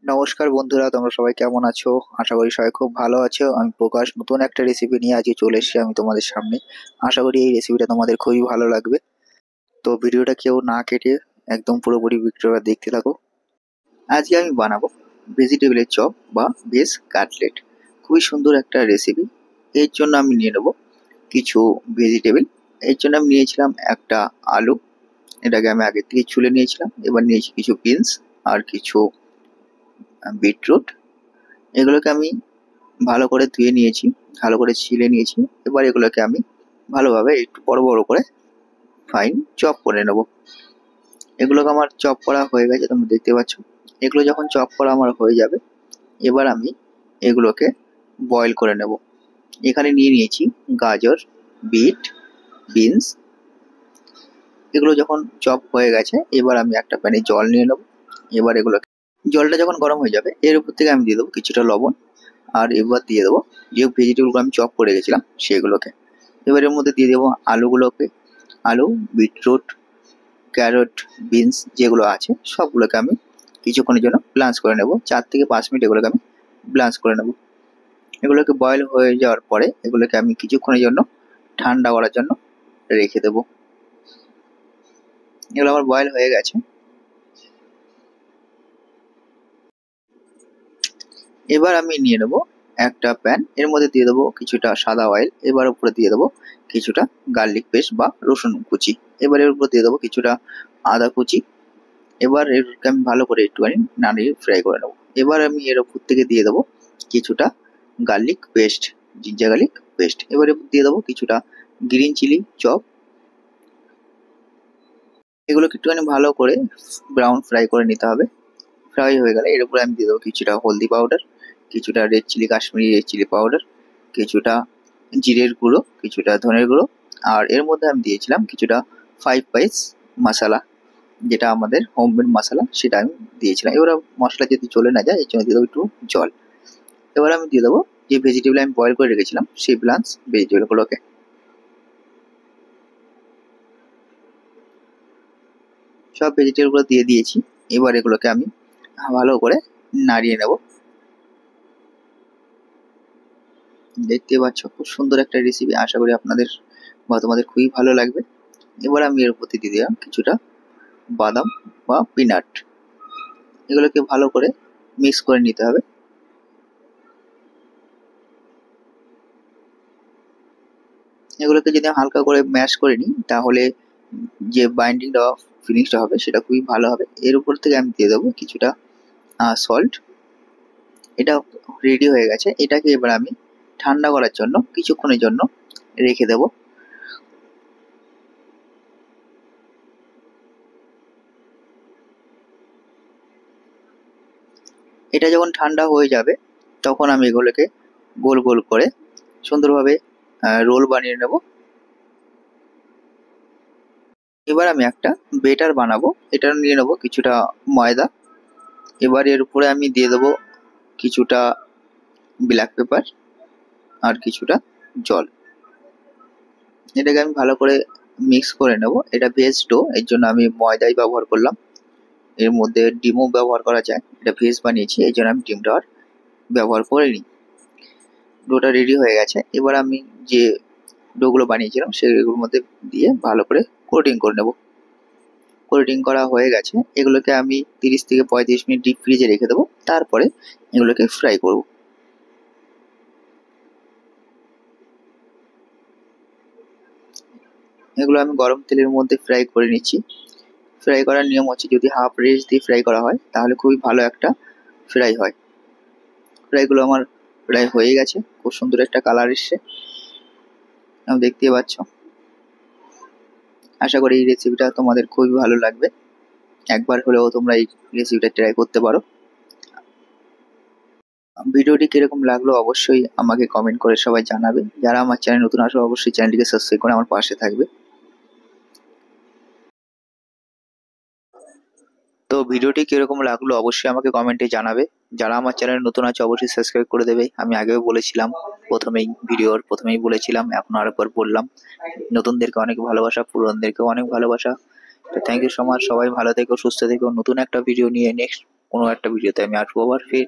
নমস্কার বন্ধুরা, তোমরা সবাই কেমন আছো? আশা করি সবাই খুব ভালো আছো। আমি প্রকাশ নতুন একটা রেসিপি নিয়ে আজকে চলে এসেছি আমি তোমাদের সামনে। আশা করি এই রেসিপিটা তোমাদের খুবই ভালো লাগবে। তো ভিডিওটা কেউ না কেটে একদম পুরোপুরি ভিডিওটা দেখতে থাকো। আজকে আমি বানাবো ভেজিটেবলের চপ বা ভেজ কাটলেট। খুবই সুন্দর একটা রেসিপি। এর জন্য আমি নিয়ে নেবো কিছু ভেজিটেবল। এর জন্য আমি নিয়েছিলাম একটা আলু, এটাকে আমি আগে থেকে ছুলে নিয়েছিলাম। এবার নিয়েছি কিছু বিনস আর কিছু বিটরুট। এগুলোকে আমি ভালো করে ধুয়ে নিয়েছি, ভালো করে ছিলে নিয়েছি। এবার এগুলোকে আমি ভালোভাবে একটু বড় বড় করে ফাইন চপ করে নেব। এগুলোকে আমার চপ করা হয়ে গেছে, তোমরা দেখতে পাচ্ছ। এগুলো যখন চপ করা আমার হয়ে যাবে, এবার আমি এগুলোকে বয়েল করে নেব। এখানে নিয়ে নিয়েছি গাজর, বিট, বিনস। এগুলো যখন চপ হয়ে গেছে, এবার আমি একটা প্যানে জল নিয়ে নেব। এবার এগুলোকে, জলটা যখন গরম হয়ে যাবে, এর উপর থেকে আমি দিয়ে দেবো কিছুটা লবণ। আর এবার দিয়ে দেবো যে ভেজিটেবলগুলো আমি চপ করে গেছিলাম সেগুলোকে। এবার এর মধ্যে দিয়ে দেবো আলুগুলোকে। আলু, বিটরুট, ক্যারট, বিনস যেগুলো আছে সবগুলোকে আমি কিছুক্ষণের জন্য ব্লাঞ্চ করে নেব। 4 থেকে 5 মিনিট এগুলোকে আমি ব্লাঞ্চ করে নেব। এগুলোকে বয়েল হয়ে যাওয়ার পরে এগুলোকে আমি কিছুক্ষণের জন্য ঠান্ডা করার জন্য রেখে দেবো। এগুলো আমার বয়েল হয়ে গেছে। এবার আমি নিয়ে নেব একটা প্যান, এর মধ্যে দিয়ে দেবো কিছুটা সাদা অয়েল। এবার উপরে দিয়ে দেবো কিছুটা গার্লিক পেস্ট বা রসুন কুচি। এবার এর উপর দিয়ে দেবো কিছুটা আদা কুচি। এবার এরকে আমি ভালো করে একটুখানি নাড়িয়ে ফ্রাই করে নেবো। এবার আমি এর উপর থেকে দিয়ে দেবো কিছুটা garlic paste, ginger garlic paste. এবার এর উপর দিয়ে দেবো কিছুটা গ্রিন চিলি চপ। এগুলোকে একটুখানি ভালো করে ব্রাউন ফ্রাই করে নিতে হবে। ফ্রাই হয়ে গেলে এর উপরে আমি দিয়ে দেবো কিছুটা হলদি পাউডার, কিছুটা red chilli, Kashmiri red chilli powder, কিছুটা জিরের গুঁড়ো, কিছুটা ধনের গুঁড়ো। আর এর মধ্যে আমি দিয়েছিলাম কিছুটা 5 স্পাইস মশলা, যেটা আমাদের হোমমেড মশলা, সেটা আমি দিয়েছিলাম। এবার মশলা যদি চলে না যায় এর জন্য দিয়ে দেবো একটু জল। এবার আমি দিয়ে দেবো যে ভেজিটেবল আমি বয়েল করে রেখেছিলাম সেই ব্লাঞ্চ ভেজিটেবলগুলোকে। সব ভেজিটেবলগুলো দিয়ে দিয়েছি। এবার এগুলোকে আমি ভালো করে নাড়িয়ে নেব। দেখতে পাচ্ছ খুব সুন্দর একটা রেসিপি। আশা করি আপনাদের বা তোমাদের খুবই ভালো লাগবে। এবার আমি এর প্রতি দিয়ে দিলাম কিছুটা বাদাম বা পিনাট। এগুলোকে ভালো করে মিক্স করে নিতে হবে। এগুলোকে যদি আমি হালকা করে ম্যাশ করে নিই তাহলে যে বাইন্ডিংটা ফিনিশটা হবে সেটা খুবই ভালো হবে। এর উপর থেকে আমি দিয়ে দেবো কিছুটা সল্ট। এটা রেডি হয়ে গেছে। এটাকে এবার আমি ঠান্ডা করার জন্য কিছুক্ষণের জন্য রেখে দেবো। এটা যখন ঠান্ডা হয়ে যাবে তখন আমি এগুলোকে গোল গোল করে সুন্দরভাবে রোল বানিয়ে নেব। এবার আমি একটা বেটার বানাবো। এটা নিয়ে নেবো কিছুটা ময়দা। এবার এর উপরে আমি দিয়ে দেবো কিছুটা ব্ল্যাক পেপার আর কিছুটা জল। এটাকে আমি ভালো করে মিক্স করে নেব। এটা ভেজ ডো, এর জন্য আমি ময়দাই ব্যবহার করলাম। এর মধ্যে ডিমও ব্যবহার করা যায়, এটা ভেজ বানিয়েছি এই জন্য আমি ডিমটা আর ব্যবহার করিনি। ডোটা রেডি হয়ে গেছে। এবার আমি যে ডোগুলো বানিয়েছিলাম সেগুলোর মধ্যে দিয়ে ভালো করে কোটিং করে নেব। কোটিং করা হয়ে গেছে। এগুলোকে আমি 30 থেকে 35 মিনিট ডিপ ফ্রিজে রেখে দেবো। তারপরে এগুলোকে ফ্রাই করব। এগুলো আমি গরম তেলের মধ্যে ফ্রাই করে নিচ্ছি। ফ্রাই করার নিয়ম হচ্ছে যদি হাফ রেঞ্জ দিয়ে ফ্রাই করা হয় তাহলে খুবই ভালো একটা ফ্রাই হয়। ফ্রাইগুলো আমার ফ্রাই হয়ে গেছে, খুব সুন্দর একটা কালার এসছে, দেখতেই পাচ্ছ। আশা করি এই রেসিপিটা তোমাদের খুবই ভালো লাগবে। একবার হলেও তোমরা এই রেসিপিটা ট্রাই করতে পারো। ভিডিওটি কিরকম লাগলো অবশ্যই আমাকে কমেন্ট করে সবাই জানাবে। যারা আমার চ্যানেল নতুন আসবে অবশ্যই চ্যানেলটিকে সাবস্ক্রাইব করে আমার পাশে থাকবে। তো ভিডিওটি কিরকম লাগলো অবশ্যই আমাকে কমেন্টে জানাবে। যারা আমার চ্যানেল নতুন আছে অবশ্যই সাবস্ক্রাইব করে দেবে। আমি আগেও বলেছিলাম, ভিডিওর প্রথমেই বলেছিলাম, এখন আরেকবার বললাম। নতুনদেরকে অনেক ভালোবাসা, পুরনোদেরকেও অনেক ভালোবাসা। তো থ্যাংক ইউ সো মাচ। সবাই ভালো থেকো, সুস্থ থেকো। নতুন একটা ভিডিও নিয়ে নেক্সট কোনো একটা ভিডিওতে আমি আসবো আবার ফির।